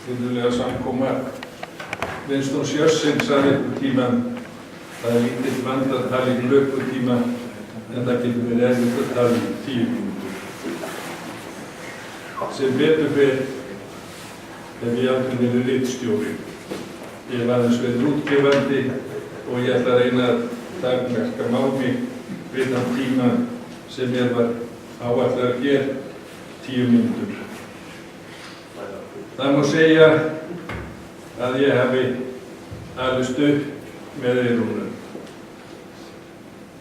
virðulega samkoma. Winston Churchill sagði einhvern tímann: það lítill vandi að tala í klukkutíma en það getur verið erfitt að tala í 10 mínútur. Sem betur fer hef ég aldrei verið ritstjóri. Ég hef aðeins verið útgefandi og ég ætla að reyna að takmarka mig við þann tíma sem mér var áætlað hér 10 mínútur. Það má segja að ég hafi alist upp með Eyrúnu.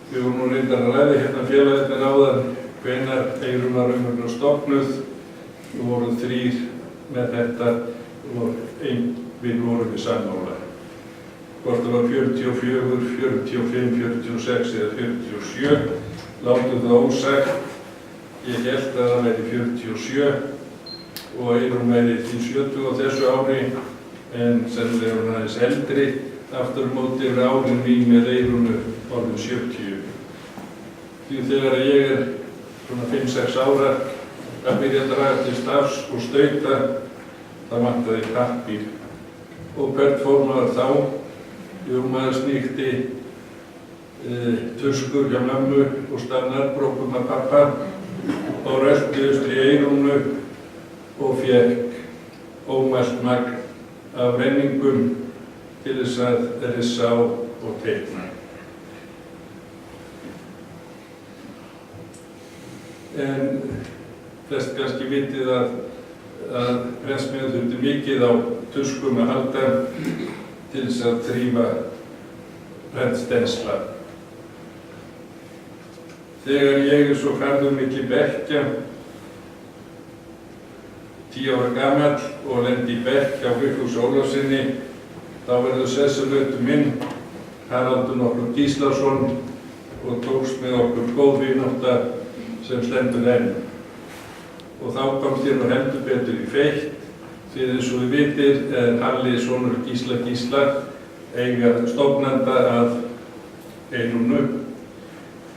Við vorum nú reyndar að ræða hérna félagarnir áðan hvenær Eyrún var raunverulega stofnuð. Við vorum 3 með þetta og við vorum við sammála. Hvort það var 44, 45, 46 eða 47, látum það ósagt. Ég hélt að það væri 47 og Eyrún væri því 70 á þessu ári, en sennilega er hún aðeins eldri. Aftur á móti eru árin mín með Eyrúnu orðin 70. Því þegar ég er svona 5-6 ára að byrja að draga til stafs og stauta, það vantaði pappír. Og hvert fór maður þá? Jú, maður sníkti tuskur hjá mömmu og stal nærbrókum af pappa og röltiðust í Eyrúnu og fékk ómælt magn af renningum til þess að rissa á og teikna. En flest kannski vitið að prentsmiður þurfti mikið á tuskum að halda til þess að þrífa prentstensla. Þegar ég er svo færður milli bekkja, 10 ára gamall og lendi í bekk hjá Vigfús Ólafssyni, þá verður sessulautur minn, Haraldur nokkur Gíslason, og tókst með okkur góð vinátta sem stendur enn. Og þá komst ég nú heldur betur í feitt, því eins og við vitir er Halli sonur Gísla eiga stofnanda að Eyrúnu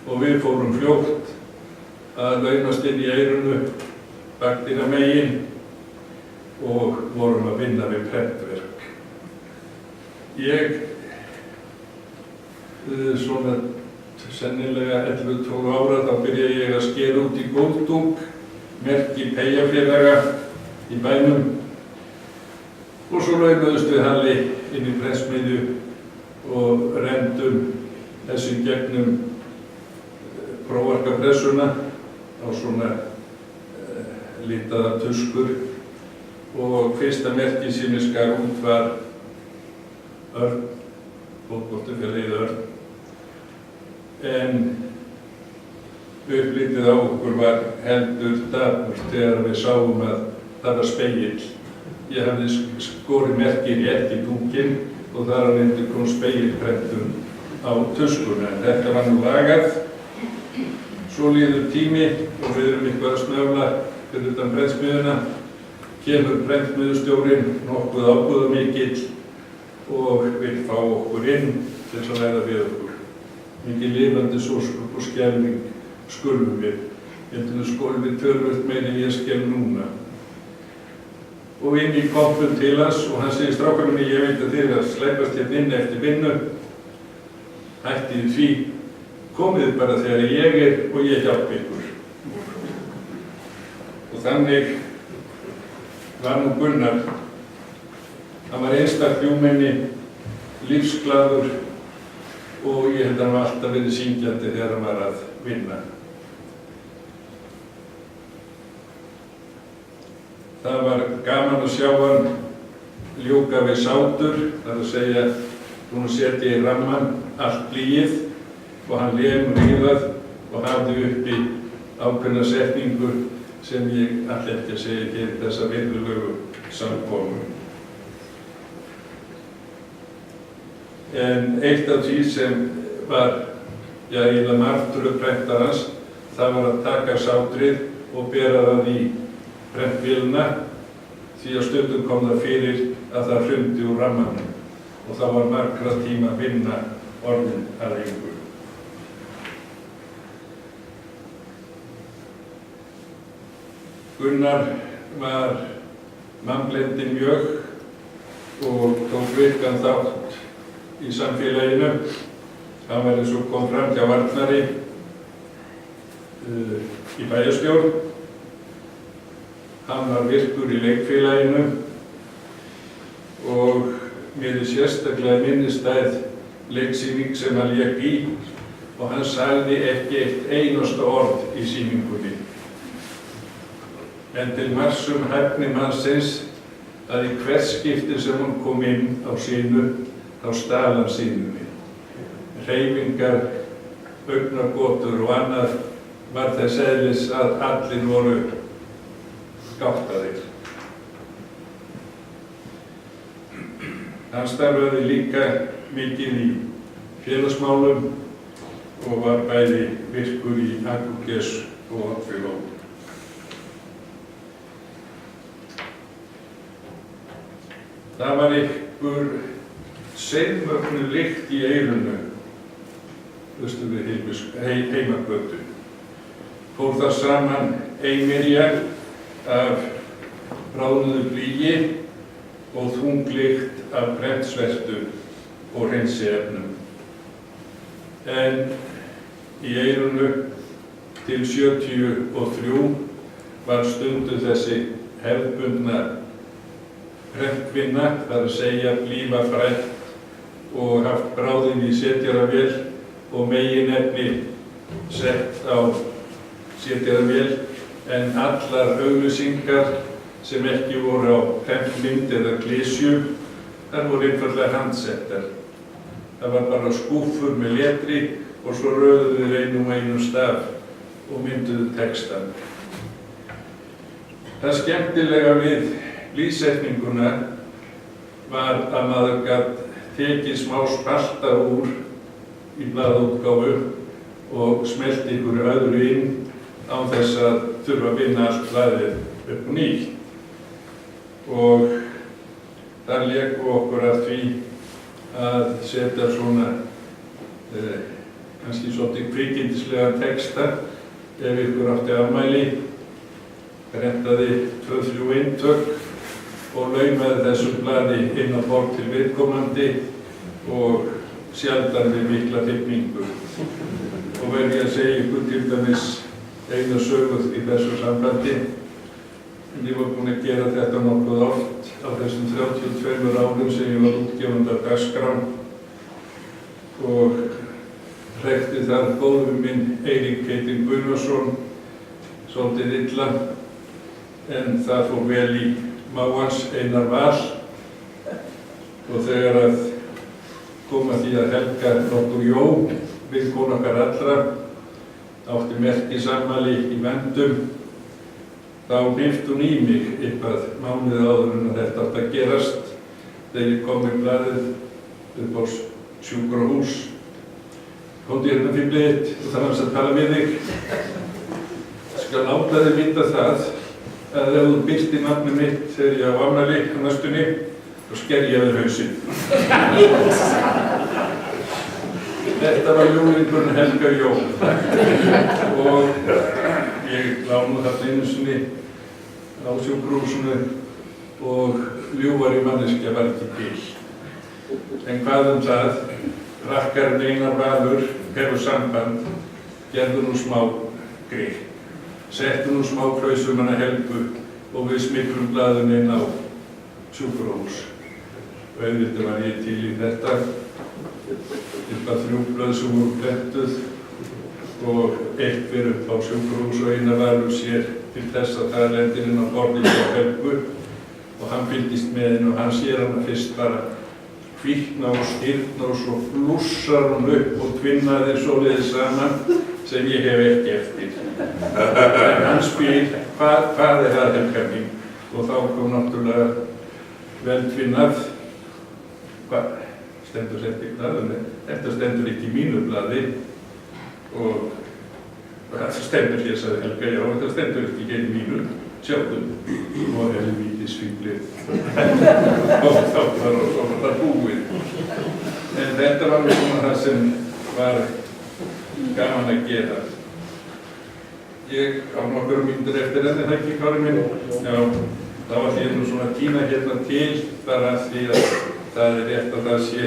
og við fórum fljótt að launast inn í Eyrúnu bakdýra megin og vorum að vinna við prentverk. Ég, svona sennilega 11-12 ára, þá byrjaði ég að skera út í góldung, merki peyjafélaga í bænum, og svo launaðust við Halli inn í prentsmiðju og rendum þessi gegnum prófarkapressuna á svona litaða tuskur, og fyrsta merki sem ég skar út var Örn, fótboltafélagið Örn. En upplitið á okkur var heldur dapurt þegar við sáum að það var spegill. Ég hafði skorið merki rétt í dúkinn og þar af leiðandi kom spegilprentun á tuskuna. En þetta var nú lagað. Svo líður tími og við erum eitthvað að snöfla fyrir utan prentsmiðjuna. Kemur prentsmiðjustjórinn nokkuð ábúðamikill og vil fá okkur inn til þess að ræða við okkur. Mikið lifandi sóskup og skelfing skulum við. Ég heldur að skolum við tölvöld meira en ég skelf núna. Og inn í kompun til hans og hann segir: strákarnir mig, ég veit að þið að sleipast hérna inn eftir vinnu. Hættið því, komið bara þegar ég er og ég hjálp ykkur. Og þannig var nú Gunnar. Hann var einstaklega hljúmenni, lífsglaður og ég held að hann var alltaf verið syngjandi þegar hann var að vinna. Það var gaman að sjá hann ljúka við sátur, það er að segja, búinn að setja í ramman allt blýið og hann lemur í það og hafði uppi ákveðna setningu sem ég ætla ekki að segja hér þessa virðulegu samkomu. En eitt af því sem var, eiginlega martröð prentarans, það var að taka sátrið og bera það í prentvélina, því að stundum kom það fyrir að það hrundi úr rammanum og það var margra tíma að vinna orðin að engu. Gunnar var mannblendinn mjög og tók virkan þátt í samfélaginu. Hann var eins og kom fram hjá Arnari í bæjarstjórn. Hann var virkur í leikfélaginu og mér er sérstaklega minnisstæð leiksýning sem hann lék í og hann sagði ekki eitt einasta orð í sýningunni. En til marks hæfni mannsins að í hvert skipti sem hann kom inn á sínu, þá stal hann sýnunni. Hreyfingar, augnagotur og annað var þess eðlis að allir voru gáttaðir. Hann starfaði líka mikið í félagsmálum og var bæði virkur í Akurges og Oddfjörð. Það var einhver seinmögnu lykt í eyrunu, austur við Heimagötu. Fór það saman einmyrja af bráðnuðu blýi og þung lykt af prentsvertu og hreinsiefnum. En í eyrunu til 73 var stunduð þessi hefðbundna prentkvinna, það er að segja blífa frætt og haft bráðin í setjaravél og meginefni sett á setjaravél, en allar auglýsingar sem ekki voru á prentmynd eða klísju, þar voru einfaldlega handsettar. Það var bara skúffur með letri og svo röðuðu þeir einum staf og mynduðu textan. Það skemmtilega við lýsetninguna var að maður gat tekið smá spalta úr í blaðútgáfu og smellt ykkur öðru inn án þess að þurfa að vinna allt blaðið upp og nýtt. Og þar lékum okkur að því að setja svona kannski svolítið kvikindislega texta ef ykkur átti afmæli, prentaði 2-3 eintök og laumaði þessu blaði inn á borð til viðkomandi og sjaldan við mikla hrifningu. Og verð ég að segja ykkur til dæmis eina söguð í þessu sambandi. Ég var búinn að gera þetta nokkuð oft á þessum 32 árum sem ég var útgefandi af dagskrá og hrekkti þar góður minn Eirík heitinn Guðnason svolítið illa, en það fór vel í máans Einar Val og þegar að koma því að helga nokkur jól við konu okkar allra átti merkisammæli í Vendum, þá hnippti hún í mig eitthvað mánuði áður en þetta átti að gerast þegar ég kom með blaðið upp á sjúkrahús. Komdu hérna fíflið og það var að tala við þig. Skal láta þig vita það að ef þú birtir nafnið mitt þegar ég á afmæli á næstunni, þá sker ég þér hausinn. Þetta var jólingurinn Helga Jól og ég lá nú þarna einu sinni á sjúkrahúsinu og ljúfari manneskja var ekki til. En hvað það, rakkarinn Einar Valur hefur samband, gerðu nú smá grikk, settu nú smá klausumanna Helgu og við smyklum blaðinu inn á sjúkrahús. Og auðvitað var ég til í þetta, eitthvað 3 blöð sem voru prentuð og eitt fyrir upp á sjúkrahús og Einar Valur sér til þess að það lendir inn á borðinu á Helgu og hann fylgist með henni og hann sér hana fyrst bara kvikna og stirna og svo blússar hún upp og tvinnaði svoleiðis saman sem ég hef ekki eftir. En hann spyr, hvað er það Helga mín? Og þá kom náttúrulega vel tvinnað. Hvað? Stendur þetta í blaðinu? Þetta stendur ekki í mínu blaði. Og það stendur hér, sagði Helga, já, þetta stendur ekki í mínu. Sjáðu, og helvítis fíflið. Og þá var það búið. En þetta var nú svona það sem var gaman að gera. Ég á nokkur mínútur eftir þetta, það ekki, Kári minn? Já, Þá ætla ég nú svona að tína hérna til bara af því að það er rétt að það sé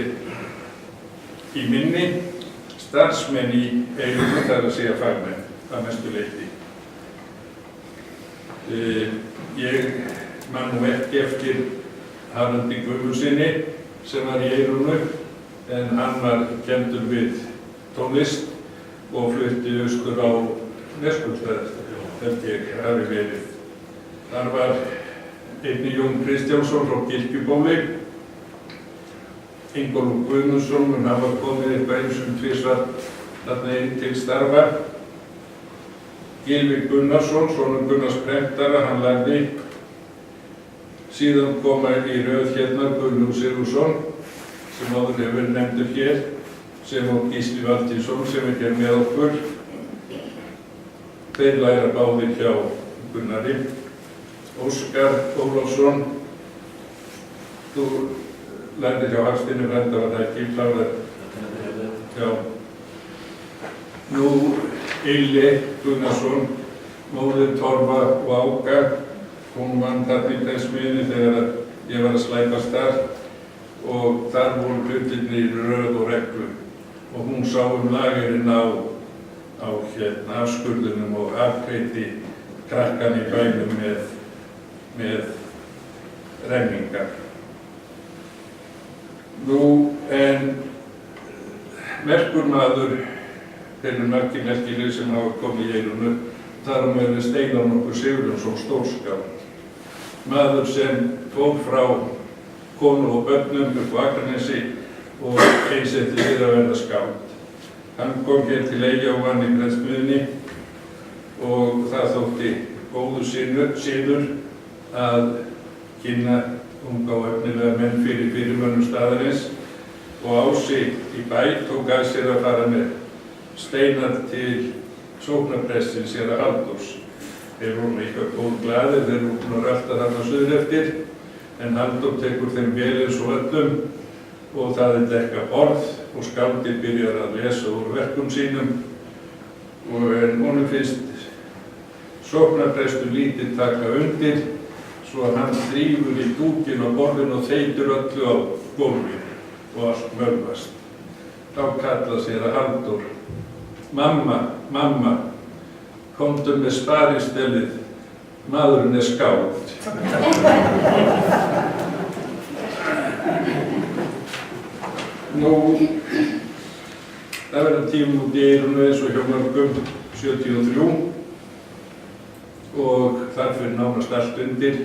í minni starfsmenn í Eyrúnu, það er að segja fagmenn að mestu leyti. Ég man nú ekki eftir Haraldi Guðmundssyni sem var í Eyrúnu, en hann var kenndur við tónlist og flutti austur á Neskaupstað, held ég hafi verið. Þar var einnig Jón Kristjánsson frá Kirkjubóli, Ingólfur Guðmundsson, hann var komið eitthvað einsum tvisvar þarna inn til starfa. Gylfi Gunnarsson, sonur Gunnars prentara, hann lærði. Síðan koma í röð hérna Guðlaugur Sigurðsson, sem áður hefur verið nefndur hér, sem og Gísli Valtýsson, sem er hér með okkur. Þeir læra báðir hjá Gunnari. Óskar Ólafsson, þú lærði hjá Hafsteini frænda, var það ekki klárar? Já. Nú, Ylli Gunnarsson, móðir Torfa og Áka, hún vann þarna í prentsmiðjunni þegar ég var að slæpast þar og þar voru hlutirnir í röð og reglu og hún sá lagerinn á afskurðunum og afgreiddi krakkan í bænum með remmingar. Nú, en merkur maður, þeir eru margir merkilegir sem hafa komið í Eyrúnu, þar á meðal Steinar nokkur Sigurjónsson stórskáld. Maður sem fór frá konu og börnum upp á Akranesi og einsetti sér að verða skáld. Hann kom hér til Eyja og vann í prentsmiðjunni og það þótti góður siður að kynna unga og efnilega menn fyrir fyrirmönnum staðarins og Ási í bæ tók að sér að fara með Steinar til sóknarprestsins séra Halldórs. Þeir voru eitthvað góð glaðir, þeir voru alltaf þarna suður eftir, en Halldór tekur þeim vel eins og öllum og það er dekka borð og skáldið byrjar að lesa úr verkum sínum og honum finnst sóknarprestur lítið taka undir svo að hann þrífur í dúkinn á borðinu og þeytur öllu á gólfinu og allt mölvast. Þá kalla séra Halldór: Mamma, mamma, komdu með sparistellið, maðurinn er skáld. Nú, það verður tímum út í Eyrúnu eins og hjá mörgum 73 og þar fyrir nánast allt undir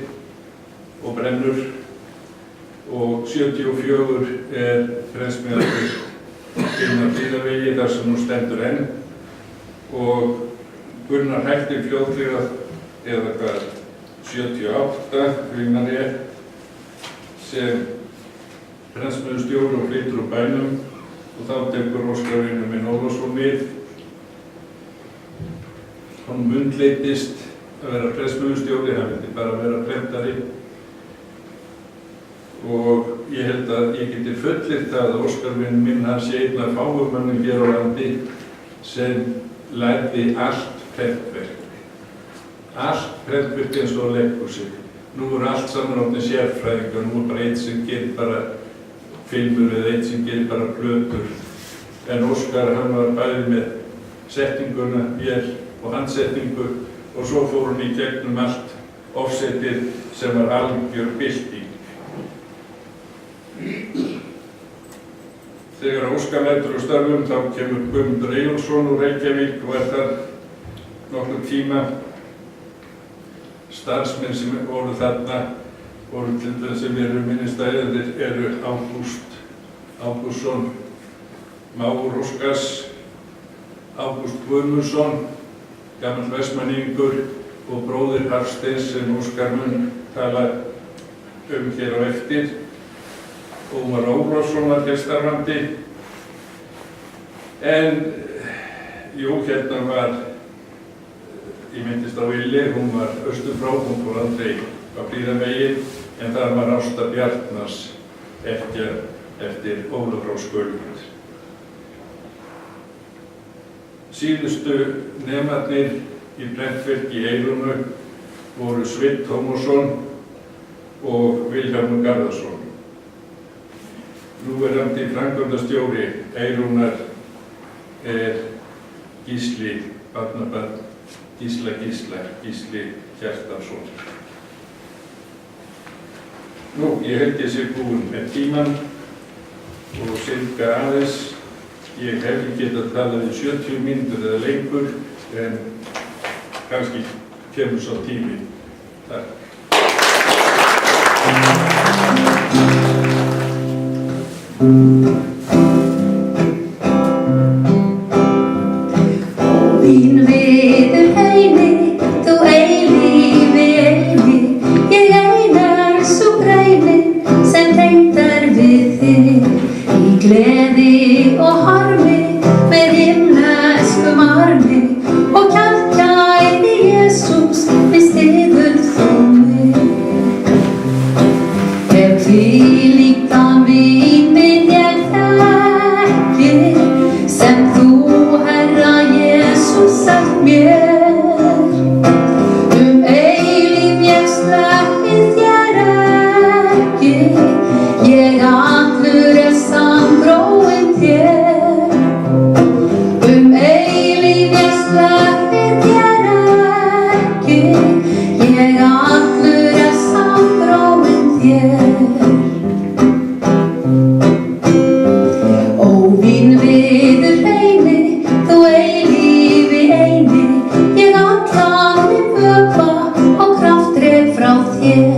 og brennur og 74 er prentsmiðjan inn á Hlíðavegi þar sem hún stendur enn og Gunnar hættir fljótlega eða hvað 78 hringnar ég sem prentsmiðjustjóri og flytur úr bænum og þá tekur Óskar vinur minn Ólafsson við. Hann mundleitist að vera prentsmiðjustjóri, hann vildi bara vera prentari og ég held að ég geti fullyrt það að Óskar vinur minn hann sé einn af fáumönnum hér á landi sem lærði allt prentverk. Allt prentverk eins og leggur sig. Nú er allt saman orðnir sérfræðingar, nú er bara einn sem gerir bara filmur eða einn sem gerir bara plötur. En Óskar hann var bæði með setninguna, vél og handsetningu og svo fór hann í gegnum allt offsetið sem var algjör bylting. Þegar Óskar lætur á störfum þá kemur Guðmundur Eyjólfsson úr Reykjavík og er þar nokkurn tíma. Starfsmenn sem voru þarna voru til þess sem eru minnistæðir eru Ágústsson, mágur Óskars, Ágúst Guðmundsson, gamall vestmanningur og bróðir Hafsteins sem Óskar mun tala hér á eftir. Ómar Ólafsson var hér starfandi. En, jú, hérna var, ég myndist á Ylli, hún var austurfrá, hún fór aldrei á Hlíðavegi, en þar var Ásta Bjartmars eftir Ólaf frá Skuld. Síðustu nemarnir í prentverki í Eyrúnu voru Sveinn Tómasson og Vilhjálmur Garðarsson. Núverandi framkvæmdastjóri Eyrúnar Gísli, barnabarn Gísli Hjartarson. Ég held ég sé búinn með tímann og sirka aðeins. Ég hef ekki getað talað í 70 mínútur eða lengur, en kannski kemur sá tími. Takk. Þín viðurheimi, þú eilífi eini, ég einar sú greini sem tengdar við þig. Í gleði og harmi, með himneskum armi og kærkæði Jesús, við styður þú mig. Ef hvílíkan vin minn ég þekki, sem þú, Herra Jesús, sagt mér, eilíf ég sleppi þér ekki, ég allur samgróinn þér. Eilíf ég sleppi þér ekki, ég allur samgróinn þér. Þín viðurheimi, þú eilífi eini, ég allan í vökva og kraft dreg frá þér.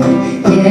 Ég